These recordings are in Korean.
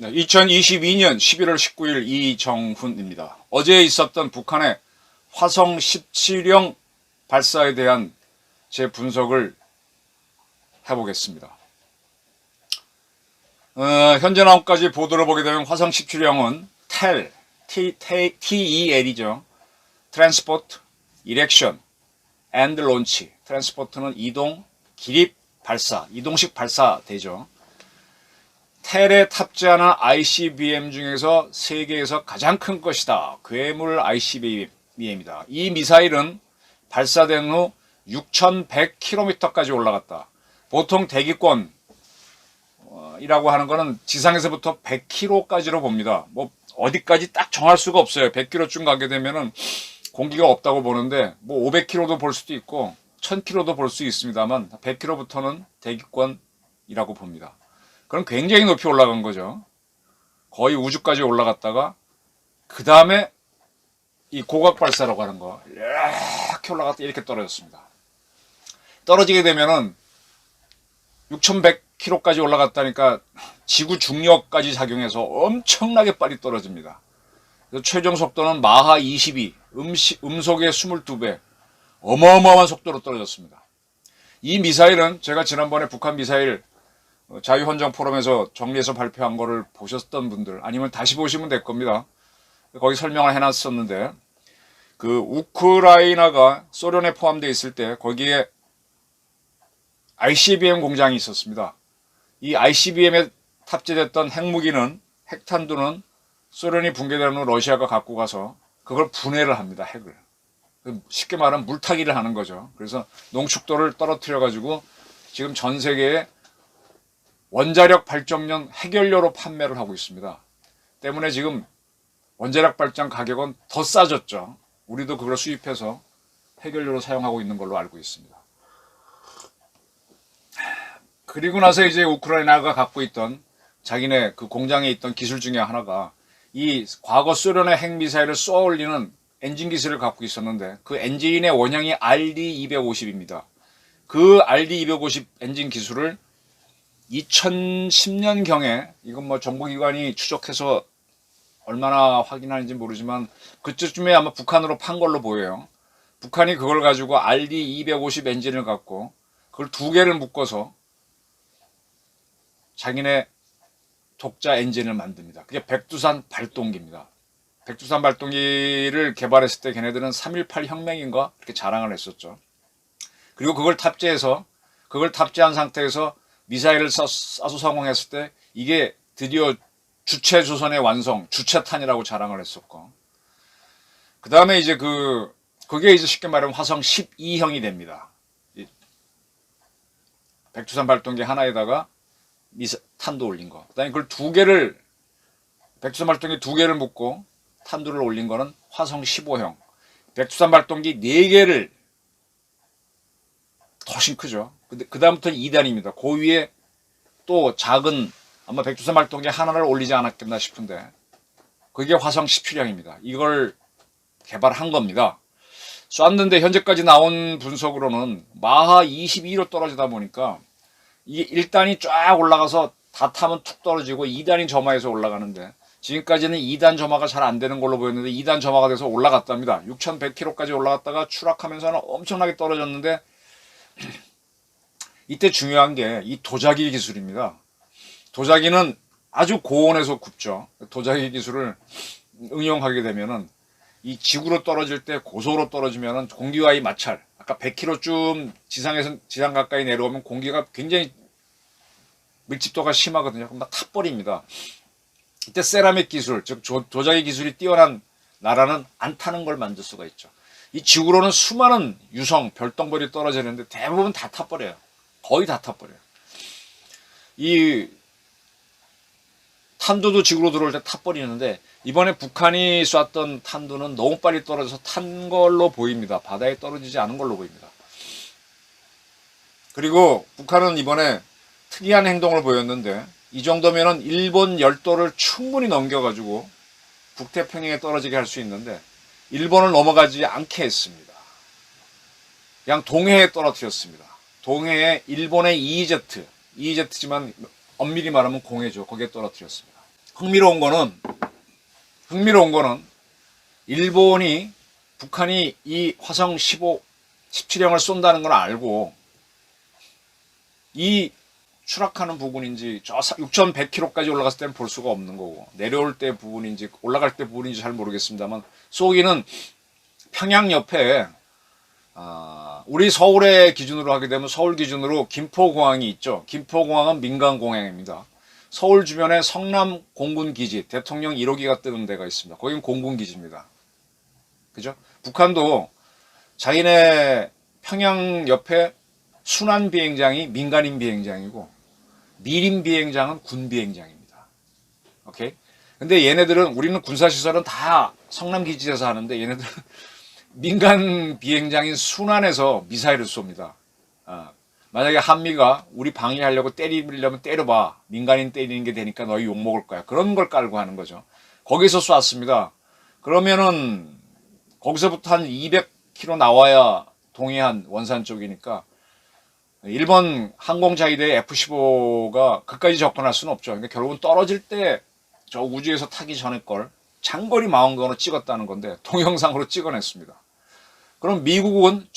2022년 11월 19일 이정훈입니다. 어제 있었던 북한의 화성 17형 발사에 대한 제 분석을 해보겠습니다. 현재 나온까지 보도를 보게 되면 화성 17형은 TEL이죠. Transport, Erection, and Launch. 트랜스포트는 이동, 기립, 발사, 이동식 발사대죠. 텔에 탑재하는 ICBM 중에서 세계에서 가장 큰 것이다. 괴물 ICBM입니다. 이 미사일은 발사된 후 6,100km까지 올라갔다. 보통 대기권이라고 하는 것은 지상에서부터 100km까지로 봅니다. 뭐 어디까지 딱 정할 수가 없어요. 100km쯤 가게 되면은 공기가 없다고 보는데 뭐 500km도 볼 수도 있고 1000km도 볼 수 있습니다만 100km부터는 대기권이라고 봅니다. 그럼 굉장히 높이 올라간 거죠. 거의 우주까지 올라갔다가 그 다음에 이 고각 발사라고 하는 거 이렇게 올라갔다 이렇게 떨어졌습니다. 떨어지게 되면은 6,100km까지 올라갔다니까 지구 중력까지 작용해서 엄청나게 빨리 떨어집니다. 그래서 최종 속도는 마하 22, 음속의 22배, 어마어마한 속도로 떨어졌습니다. 이 미사일은 제가 지난번에 북한 미사일 자유헌정 포럼에서 정리해서 발표한 거를 보셨던 분들 아니면 다시 보시면 될 겁니다. 거기 설명을 해놨었는데 그 우크라이나가 소련에 포함되어 있을 때 거기에 ICBM 공장이 있었습니다. 이 ICBM에 탑재됐던 핵무기는 핵탄두는 소련이 붕괴된 후 러시아가 갖고 가서 그걸 분해를 합니다. 핵을. 쉽게 말하면 물타기를 하는 거죠. 그래서 농축도를 떨어뜨려 가지고 지금 전 세계에 원자력 발전용 핵연료로 판매를 하고 있습니다. 때문에 지금 원자력 발전 가격은 더 싸졌죠. 우리도 그걸 수입해서 핵연료로 사용하고 있는 걸로 알고 있습니다. 그리고 나서 이제 우크라이나가 갖고 있던 자기네 그 공장에 있던 기술 중에 하나가 이 과거 소련의 핵미사일을 쏘아 올리는 엔진 기술을 갖고 있었는데 그 엔진의 원형이 RD-250입니다. 그 RD-250 엔진 기술을 2010년경에 이건 뭐 정보기관이 추적해서 얼마나 확인하는지 모르지만 그때쯤에 아마 북한으로 판 걸로 보여요. 북한이 그걸 가지고 RD-250 엔진을 갖고 그걸 두 개를 묶어서 자기네 독자 엔진을 만듭니다. 그게 백두산 발동기입니다. 백두산 발동기를 개발했을 때 걔네들은 3.18 혁명인가 이렇게 자랑을 했었죠. 그리고 그걸 탑재한 상태에서 미사일을 쏴서 성공했을 때 이게 드디어 주체 조선의 완성, 주체탄이라고 자랑을 했었고 그 다음에 이제 그게 이제 쉽게 말하면 화성 12형이 됩니다. 백두산 발동기 하나에다가 탄도 올린 거. 그 다음에 그걸 백두산 발동기 두 개를 묶고 탄두를 올린 거는 화성 15형. 백두산 발동기 4개를 훨씬 크죠. 그 다음부터는 2단입니다. 그 위에 또 작은 아마 백두산 발동기 하나를 올리지 않았겠나 싶은데 그게 화성 17형입니다. 이걸 개발한 겁니다. 쐈는데 현재까지 나온 분석으로는 마하 22로 떨어지다 보니까 이게 1단이 쫙 올라가서 다 타면 툭 떨어지고 2단이 점화해서 올라가는데 지금까지는 2단 점화가 잘 안 되는 걸로 보였는데 2단 점화가 돼서 올라갔답니다. 6,100km까지 올라갔다가 추락하면서는 엄청나게 떨어졌는데 이때 중요한 게 이 도자기 기술입니다. 도자기는 아주 고온에서 굽죠. 도자기 기술을 응용하게 되면은 이 지구로 떨어질 때 고속으로 떨어지면은 공기와의 마찰, 아까 100km쯤 지상 가까이 내려오면 공기가 굉장히 밀집도가 심하거든요. 그럼 막 타버립니다. 이때 세라믹 기술, 즉 도자기 기술이 뛰어난 나라는 안 타는 걸 만들 수가 있죠. 이 지구로는 수많은 유성, 별똥별이 떨어지는데 대부분 다 타버려요. 거의 다 타버려요. 이 탄두도 지구로 들어올 때 타버리는데 이번에 북한이 쐈던 탄두는 너무 빨리 떨어져서 탄 걸로 보입니다. 바다에 떨어지지 않은 걸로 보입니다. 그리고 북한은 이번에 특이한 행동을 보였는데 이 정도면은 일본 열도를 충분히 넘겨가지고 북태평양에 떨어지게 할 수 있는데 일본을 넘어가지 않게 했습니다. 그냥 동해에 떨어뜨렸습니다. 동해에 일본의 EEZ지만 엄밀히 말하면 공해죠. 거기에 떨어뜨렸습니다. 흥미로운 거는 일본이 북한이 이 화성 15, 17형을 쏜다는 걸 알고 이 추락하는 부분인지 저 6,100km까지 올라갔을 때는 볼 수가 없는 거고 내려올 때 부분인지 올라갈 때 부분인지 잘 모르겠습니다만 쏘기는 평양 옆에 우리 서울의 기준으로 하게 되면 서울 기준으로 김포공항이 있죠. 김포공항은 민간공항입니다. 서울 주변에 성남 공군기지 대통령 1호기가 뜨는 데가 있습니다. 거긴 공군기지입니다. 그죠? 북한도 자기네 평양 옆에 순환 비행장이 민간인 비행장이고 미림 비행장은 군 비행장입니다. 오케이? 근데 얘네들은 우리는 군사시설은 다 성남 기지에서 하는데 얘네들은 민간 비행장인 순환에서 미사일을 쏩니다. 만약에 한미가 우리 방해하려고 때리려면 때려봐. 민간인 때리는 게 되니까 너희 욕먹을 거야. 그런 걸 깔고 하는 거죠. 거기서 쐈습니다. 그러면은 거기서부터 한 200km 나와야 동해안 원산 쪽이니까 일본 항공자위대 F-15가 그까지 접근할 수는 없죠. 그러니까 결국은 떨어질 때 저 우주에서 타기 전에 걸 장거리 망원경으로 찍었다는 건데 동영상으로 찍어냈습니다. 그럼 미국은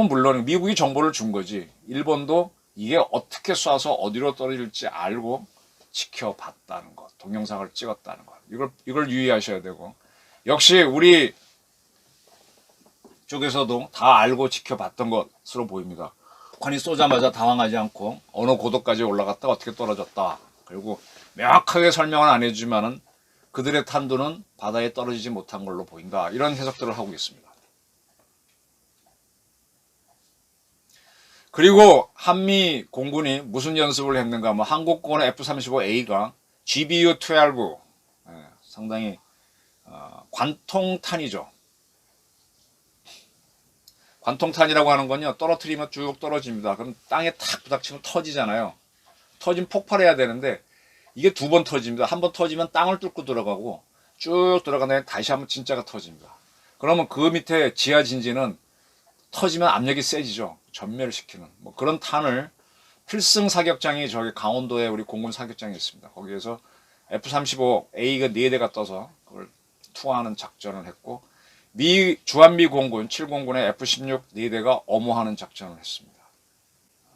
물론 미국이 정보를 준 거지. 일본도 이게 어떻게 쏴서 어디로 떨어질지 알고 지켜봤다는 것. 동영상을 찍었다는 것. 이걸 유의하셔야 되고. 역시 우리 쪽에서도 다 알고 지켜봤던 것으로 보입니다. 북한이 쏘자마자 당황하지 않고 어느 고도까지 올라갔다 어떻게 떨어졌다. 그리고 명확하게 설명은 안 해주지만은 그들의 탄두는 바다에 떨어지지 못한 걸로 보인다. 이런 해석들을 하고 있습니다. 그리고 한미 공군이 무슨 연습을 했는가 하면 한국군의 F-35A가 GBU-12 상당히 관통탄이죠. 관통탄이라고 하는 건요, 떨어뜨리면 쭉 떨어집니다. 그럼 땅에 탁 부닥치면 터지잖아요. 터지면 폭발해야 되는데 이게 두 번 터집니다. 한 번 터지면 땅을 뚫고 들어가고 쭉 들어간 다음에 다시 한번 진짜가 터집니다. 그러면 그 밑에 지하 진지는 터지면 압력이 세지죠. 전멸을 시키는 뭐 그런 탄을 필승 사격장이 저기 강원도에 우리 공군 사격장이 있습니다. 거기에서 F-35A가 4대가 떠서 그걸 투하하는 작전을 했고 주한미 공군 7공군의 F-16 4대가 엄호하는 작전을 했습니다.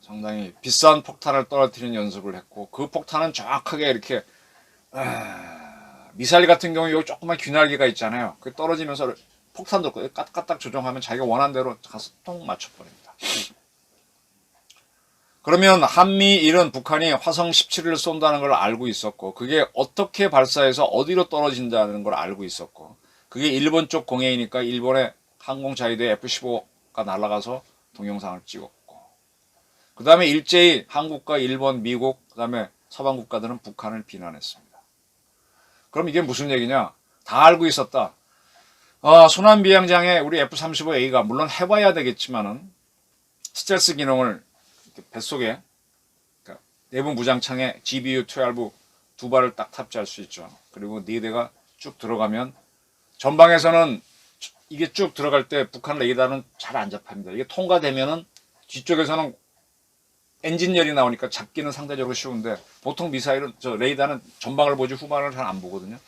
상당히 비싼 폭탄을 떨어뜨리는 연습을 했고 그 폭탄은 정확하게 이렇게 미사일 같은 경우 여기 조그만 귀날개가 있잖아요. 그 떨어지면서 폭탄도 까딱까딱 조정하면 자기가 원하는 대로 가서 통 맞춰버립니다. 그러면 한미일은 북한이 화성 17을 쏜다는 걸 알고 있었고 그게 어떻게 발사해서 어디로 떨어진다는 걸 알고 있었고 그게 일본 쪽 공해이니까 일본의 항공자위대 F-15가 날아가서 동영상을 찍었고 그 다음에 일제히 한국과 일본, 미국, 그 다음에 서방 국가들은 북한을 비난했습니다. 그럼 이게 무슨 얘기냐? 다 알고 있었다. 순환 비행장에 우리 F-35A가 물론 해봐야 되겠지만은 스텔스 기능을 뱃속에 그러니까 내부 무장창에 GBU-12 두 발을 딱 탑재할 수 있죠. 그리고 4대가 쭉 들어가면 전방에서는 이게 쭉 들어갈 때 북한 레이더는 잘 안 잡힙니다. 이게 통과되면은 뒤쪽에서는 엔진열이 나오니까 잡기는 상대적으로 쉬운데 보통 미사일은 레이더는 전방을 보지 후방을 잘 안 보거든요.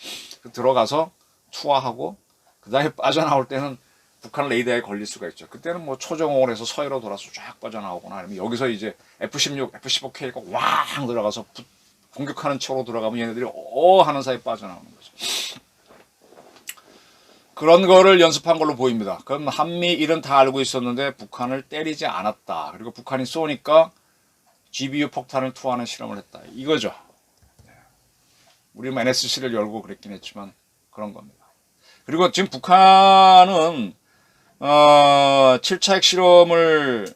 들어가서 투하하고 그 다음에 빠져나올 때는 북한 레이더에 걸릴 수가 있죠. 그때는 뭐 초정공을 해서 서해로 돌아서 쫙 빠져나오거나 아니면 여기서 이제 F-16, F-15K가 왕 들어가서 공격하는 척으로 들어가면 얘네들이 하는 사이에 빠져나오는 거죠. 그런 거를 연습한 걸로 보입니다. 그럼 한미일은 다 알고 있었는데 북한을 때리지 않았다. 그리고 북한이 쏘니까 GBU 폭탄을 투하하는 실험을 했다. 이거죠. 우리 NSC를 열고 그랬긴 했지만 그런 겁니다. 그리고 지금 북한은 7차 핵실험을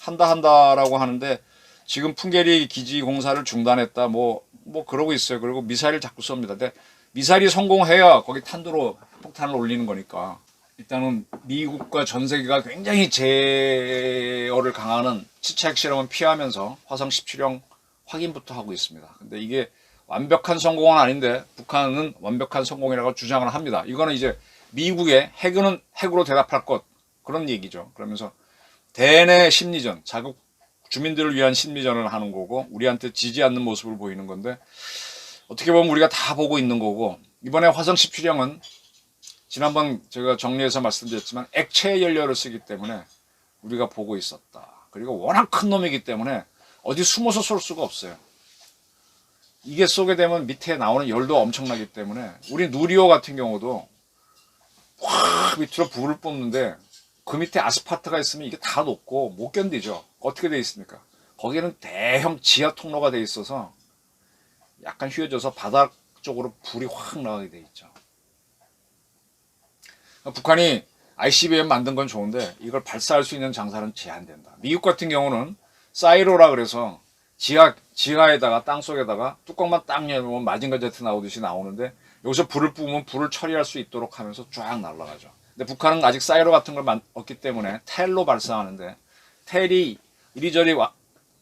한다라고 하는데 지금 풍계리 기지 공사를 중단했다. 뭐 그러고 있어요. 그리고 미사일을 자꾸 쏩니다. 근데 미사일이 성공해야 거기 탄두로 폭탄을 올리는 거니까 일단은 미국과 전 세계가 굉장히 제어를 강화하는 7차 핵실험은 피하면서 화성 17형 확인부터 하고 있습니다. 근데 이게 완벽한 성공은 아닌데 북한은 완벽한 성공이라고 주장을 합니다. 이거는 이제 미국의 핵은 핵으로 대답할 것 그런 얘기죠. 그러면서 대내 심리전, 자국 주민들을 위한 심리전을 하는 거고 우리한테 지지 않는 모습을 보이는 건데 어떻게 보면 우리가 다 보고 있는 거고 이번에 화성 17형은 지난번 제가 정리해서 말씀드렸지만 액체 연료를 쓰기 때문에 우리가 보고 있었다. 그리고 워낙 큰 놈이기 때문에 어디 숨어서 쏠 수가 없어요. 이게 쏘게 되면 밑에 나오는 열도 엄청나기 때문에 우리 누리호 같은 경우도 확 밑으로 불을 뿜는데 그 밑에 아스파트가 있으면 이게 다 녹고 못 견디죠. 어떻게 돼 있습니까? 거기는 대형 지하 통로가 돼 있어서 약간 휘어져서 바닥 쪽으로 불이 확 나가게 돼 있죠. 북한이 ICBM 만든 건 좋은데 이걸 발사할 수 있는 장사는 제한된다. 미국 같은 경우는 사이로라 그래서 지하에다가 땅속에다가 뚜껑만 딱 열면 마징가 제트 나오듯이 나오는데 여기서 불을 뿜으면 불을 처리할 수 있도록 하면서 쫙 날아가죠. 근데 북한은 아직 사이로 같은 걸 없기 때문에 텔로 발사하는데 텔이 이리저리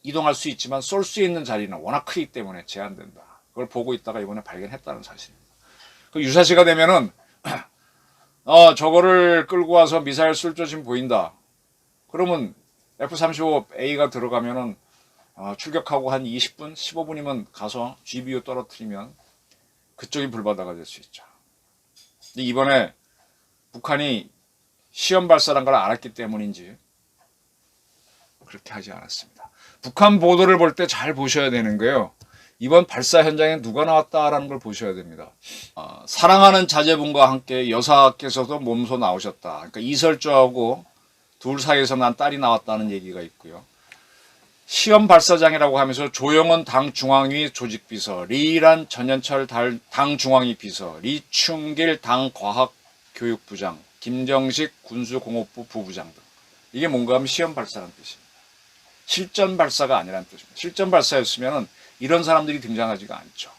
이동할 수 있지만 쏠 수 있는 자리는 워낙 크기 때문에 제한된다. 그걸 보고 있다가 이번에 발견했다는 사실입니다. 그 유사시가 되면은 저거를 끌고 와서 미사일 쏠조짐 보인다. 그러면 F-35A가 들어가면은 출격하고 한 20분, 15분이면 가서 GBU 떨어뜨리면 그쪽이 불바다가 될 수 있죠. 근데 이번에 북한이 시험 발사란 걸 알았기 때문인지 그렇게 하지 않았습니다. 북한 보도를 볼 때 잘 보셔야 되는 거예요. 이번 발사 현장에 누가 나왔다라는 걸 보셔야 됩니다. 사랑하는 자제분과 함께 여사께서도 몸소 나오셨다. 그러니까 이설주하고 둘 사이에서 난 딸이 나왔다는 얘기가 있고요. 시험 발사장이라고 하면서 조영원 당 중앙위 조직비서, 리란 전현철 당 중앙위 비서, 리충길 당 과학교육부장, 김정식 군수공업부 부부장 등. 이게 뭔가 하면 시험 발사라는 뜻입니다. 실전 발사가 아니라는 뜻입니다. 실전 발사였으면 이런 사람들이 등장하지가 않죠.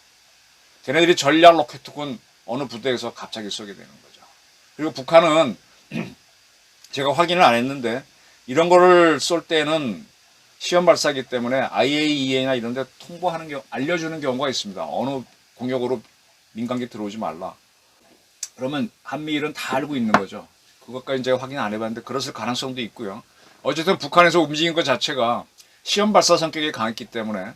걔네들이 전략 로켓군 어느 부대에서 갑자기 쏘게 되는 거죠. 그리고 북한은 제가 확인을 안 했는데 이런 거를 쏠 때는 시험 발사기 때문에 IAEA나 이런 데 통보하는 경우, 알려주는 경우가 있습니다. 어느 공역으로 민간기 들어오지 말라. 그러면 한미일은 다 알고 있는 거죠. 그것까지 제가 확인 안 해봤는데 그랬을 가능성도 있고요. 어쨌든 북한에서 움직인 것 자체가 시험 발사 성격이 강했기 때문에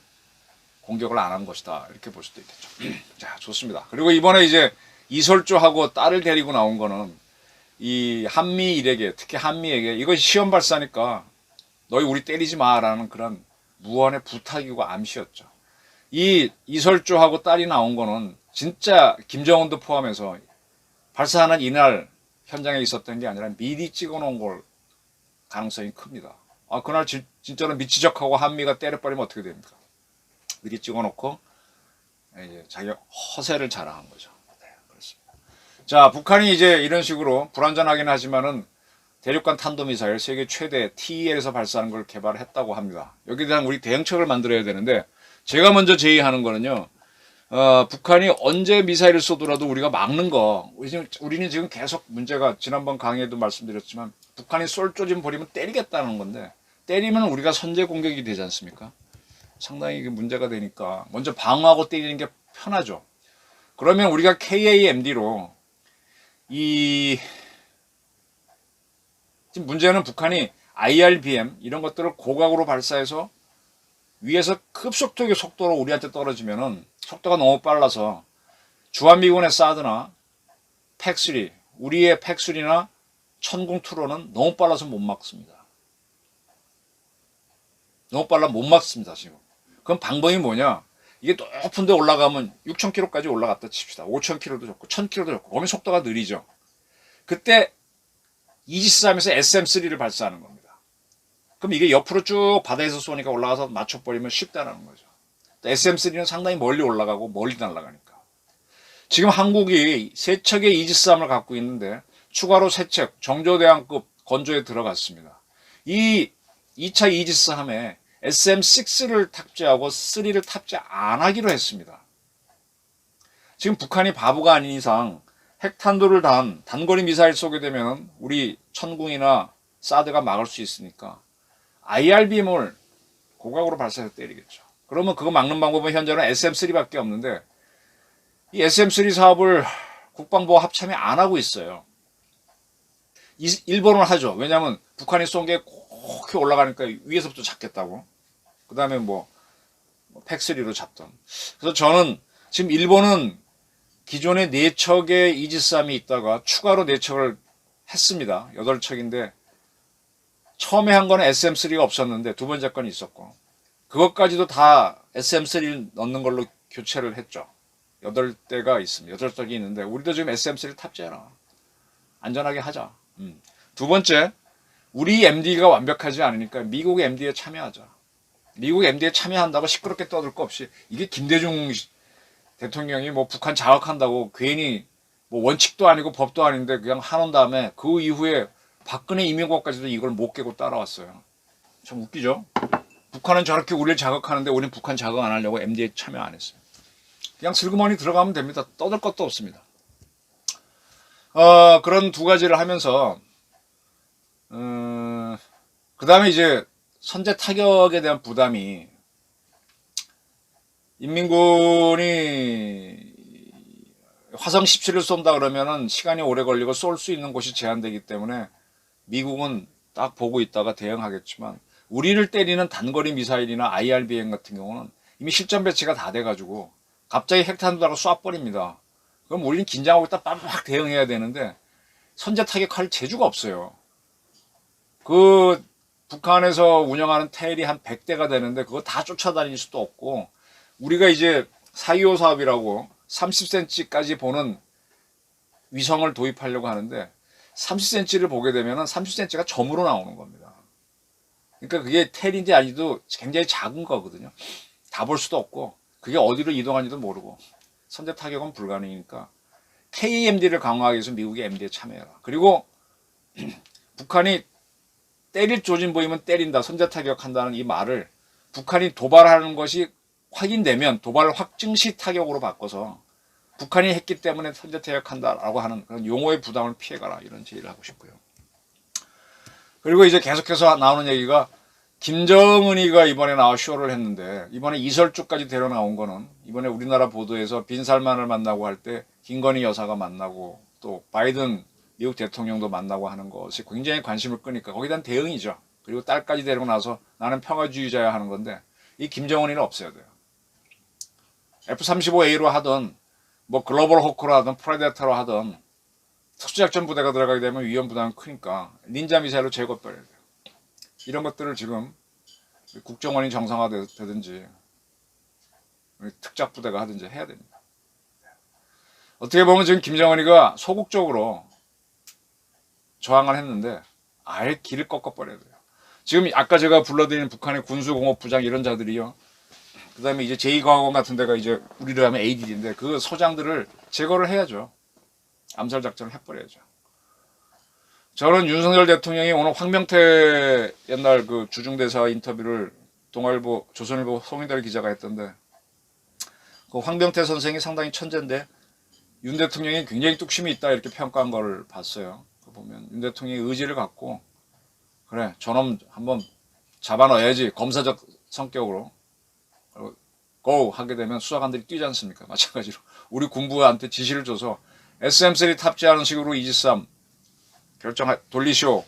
공격을 안 한 것이다. 이렇게 볼 수도 있겠죠. 자, 좋습니다. 그리고 이번에 이제 이설주하고 딸을 데리고 나온 거는 이 한미일에게, 특히 한미에게 이것이 시험 발사니까 너희 우리 때리지 마라는 그런 무언의 부탁이고 암시였죠. 이 이설주하고 딸이 나온 거는 진짜 김정은도 포함해서 발사하는 이날 현장에 있었던 게 아니라 미리 찍어놓은 걸 가능성이 큽니다. 그날 진짜로 미치적하고 한미가 때려버리면 어떻게 됩니까? 미리 찍어놓고 이제 자기 허세를 자랑한 거죠. 네, 그렇습니다. 자, 북한이 이제 이런 식으로 불완전하긴 하지만은 대륙간 탄도미사일 세계 최대 TEL에서 발사하는 걸 개발했다고 합니다. 여기에 대한 우리 대응책을 만들어야 되는데 제가 먼저 제의하는 거는요. 북한이 언제 미사일을 쏘더라도 우리가 막는 거. 우리는 지금 계속 문제가 지난번 강의에도 말씀드렸지만 북한이 쏠조짐 버리면 때리겠다는 건데 때리면 우리가 선제 공격이 되지 않습니까? 상당히 문제가 되니까 먼저 방어하고 때리는 게 편하죠. 그러면 우리가 KAMD로 지금 문제는 북한이 IRBM 이런 것들을 고각으로 발사해서 위에서 급속도의 속도로 우리한테 떨어지면은 속도가 너무 빨라서 주한미군의 사드나 팩3 우리의 팩3나 천궁2로는 너무 빨라서 못 막습니다. 너무 빨라 못 막습니다 지금. 그럼 방법이 뭐냐? 이게 높은 데 올라가면 6,000km까지 올라갔다 칩시다. 5,000km도 좋고 1,000km도 좋고 그러면 속도가 느리죠. 그때 이지스함에서 SM3를 발사하는 겁니다. 그럼 이게 옆으로 쭉 바다에서 쏘니까 올라가서 맞춰버리면 쉽다는 거죠. SM3는 상당히 멀리 올라가고 멀리 날아가니까. 지금 한국이 3척의 이지스함을 갖고 있는데 추가로 3척 정조대왕급 건조에 들어갔습니다. 이 2차 이지스함에 SM6를 탑재하고 3를 탑재 안 하기로 했습니다. 지금 북한이 바보가 아닌 이상 핵탄두를 단 단거리 미사일 쏘게 되면 우리 천궁이나 사드가 막을 수 있으니까 IRBM을 고각으로 발사해서 때리겠죠. 그러면 그거 막는 방법은 현재는 SM3밖에 없는데 이 SM3 사업을 국방부와 합참이 안 하고 있어요. 일본은 하죠. 왜냐하면 북한이 쏜 게 그렇게 올라가니까 위에서부터 잡겠다고. 그 다음에 뭐 팩3로 잡던. 그래서 저는 지금 일본은 기존에 4척의 이지스함이 있다가 추가로 4척을 했습니다. 8척인데 처음에 한 거는 SM3가 없었는데 두 번째 건이 있었고 그것까지도 다 SM3를 넣는 걸로 교체를 했죠. 8대가 있습니다. 8척이 있는데 우리도 지금 SM3를 탑재해라. 안전하게 하자. 두 번째, 우리 MD가 완벽하지 않으니까 미국 MD에 참여하자. 미국 MD에 참여한다고 시끄럽게 떠들 거 없이 이게 김대중 대통령이 뭐 북한 자극한다고 괜히 뭐 원칙도 아니고 법도 아닌데 그냥 하는 다음에 그 이후에 박근혜 이명박까지도 이걸 못 깨고 따라왔어요. 참 웃기죠? 북한은 저렇게 우리를 자극하는데 우리는 북한 자극 안 하려고 MD에 참여 안 했어요. 그냥 슬그머니 들어가면 됩니다. 떠들 것도 없습니다. 그런 두 가지를 하면서 그 다음에 이제 선제 타격에 대한 부담이 인민군이 화성 17을 쏜다 그러면은 시간이 오래 걸리고 쏠 수 있는 곳이 제한되기 때문에 미국은 딱 보고 있다가 대응하겠지만 우리를 때리는 단거리 미사일이나 IRBM 같은 경우는 이미 실전 배치가 다 돼가지고 갑자기 핵탄두라고 쏴버립니다. 그럼 우리는 긴장하고 있다 빡빡 대응해야 되는데 선제 타격할 재주가 없어요. 그 북한에서 운영하는 테일이 한 100대가 되는데 그거 다 쫓아다닐 수도 없고 우리가 이제 4.25 사업이라고 30cm까지 보는 위성을 도입하려고 하는데 30cm를 보게 되면 30cm가 점으로 나오는 겁니다. 그러니까 그게 텔인지 아니도 굉장히 작은 거거든요. 다 볼 수도 없고 그게 어디로 이동하는지도 모르고 선제 타격은 불가능이니까 KMD를 강화하기 위해서 미국이 MD에 참여해라. 그리고 북한이 때릴 조짐 보이면 때린다, 선제 타격한다는 이 말을 북한이 도발하는 것이 확인되면 도발 확증시 타격으로 바꿔서 북한이 했기 때문에 선제 타격한다라고 하는 그런 용어의 부담을 피해가라 이런 제의를 하고 싶고요. 그리고 이제 계속해서 나오는 얘기가 김정은이가 이번에 나와 쇼를 했는데 이번에 이설주까지 데려 나온 거는 이번에 우리나라 보도에서 빈살만을 만나고 할 때 김건희 여사가 만나고 또 바이든 미국 대통령도 만나고 하는 것이 굉장히 관심을 끄니까 거기에 대한 대응이죠. 그리고 딸까지 데리고 나서 나는 평화주의자야 하는 건데 이 김정은이는 없어야 돼요. F-35A로 하든 뭐 글로벌 호크로 하든 프레데터로 하든 특수작전 부대가 들어가게 되면 위험 부담이 크니까 닌자 미사일로 제거해버려야 돼요. 이런 것들을 지금 국정원이 정상화되든지 특작부대가 하든지 해야 됩니다. 어떻게 보면 지금 김정은이가 소극적으로 저항을 했는데 아예 길을 꺾어버려야 돼요. 지금 아까 제가 불러드린 북한의 군수공업부장 이런 자들이요. 그 다음에 이제 제2공화국 같은 데가 이제 우리로 하면 ADD인데 그 소장들을 제거를 해야죠. 암살작전을 해버려야죠. 저는 윤석열 대통령이 오늘 황명태 옛날 그 주중대사 인터뷰를 동아일보, 조선일보 송인달 기자가 했던데 그 황명태 선생이 상당히 천재인데 윤 대통령이 굉장히 뚝심이 있다 이렇게 평가한 걸 봤어요. 보면 윤 대통령이 의지를 갖고 그래 저놈 한번 잡아넣어야지 검사적 성격으로 고 하게 되면 수사관들이 뛰지 않습니까? 마찬가지로 우리 군부한테 지시를 줘서 SM3 탑재하는 식으로 이지스함 돌리쇼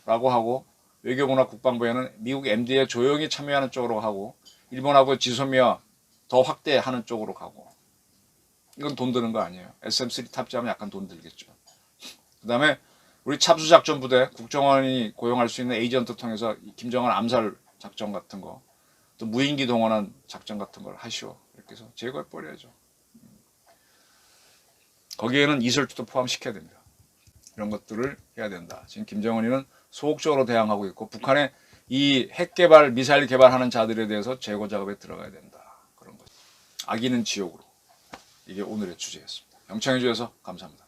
라고 하고 외교부나 국방부에는 미국 MD에 조용히 참여하는 쪽으로 하고 일본하고 지소미아 더 확대하는 쪽으로 가고 이건 돈 드는 거 아니에요. SM3 탑재하면 약간 돈 들겠죠. 그 다음에 우리 참수작전 부대 국정원이 고용할 수 있는 에이전트 통해서 김정은 암살 작전 같은 거 또 무인기 동원한 작전 같은 걸 하시오. 이렇게 해서 제거해버려야죠. 거기에는 이설주도 포함시켜야 됩니다. 이런 것들을 해야 된다. 지금 김정은이는 소극적으로 대항하고 있고 북한의 이 핵개발, 미사일 개발하는 자들에 대해서 제거 작업에 들어가야 된다. 그런 거죠. 악인은 지옥으로. 이게 오늘의 주제였습니다. 영창해 주셔서 감사합니다.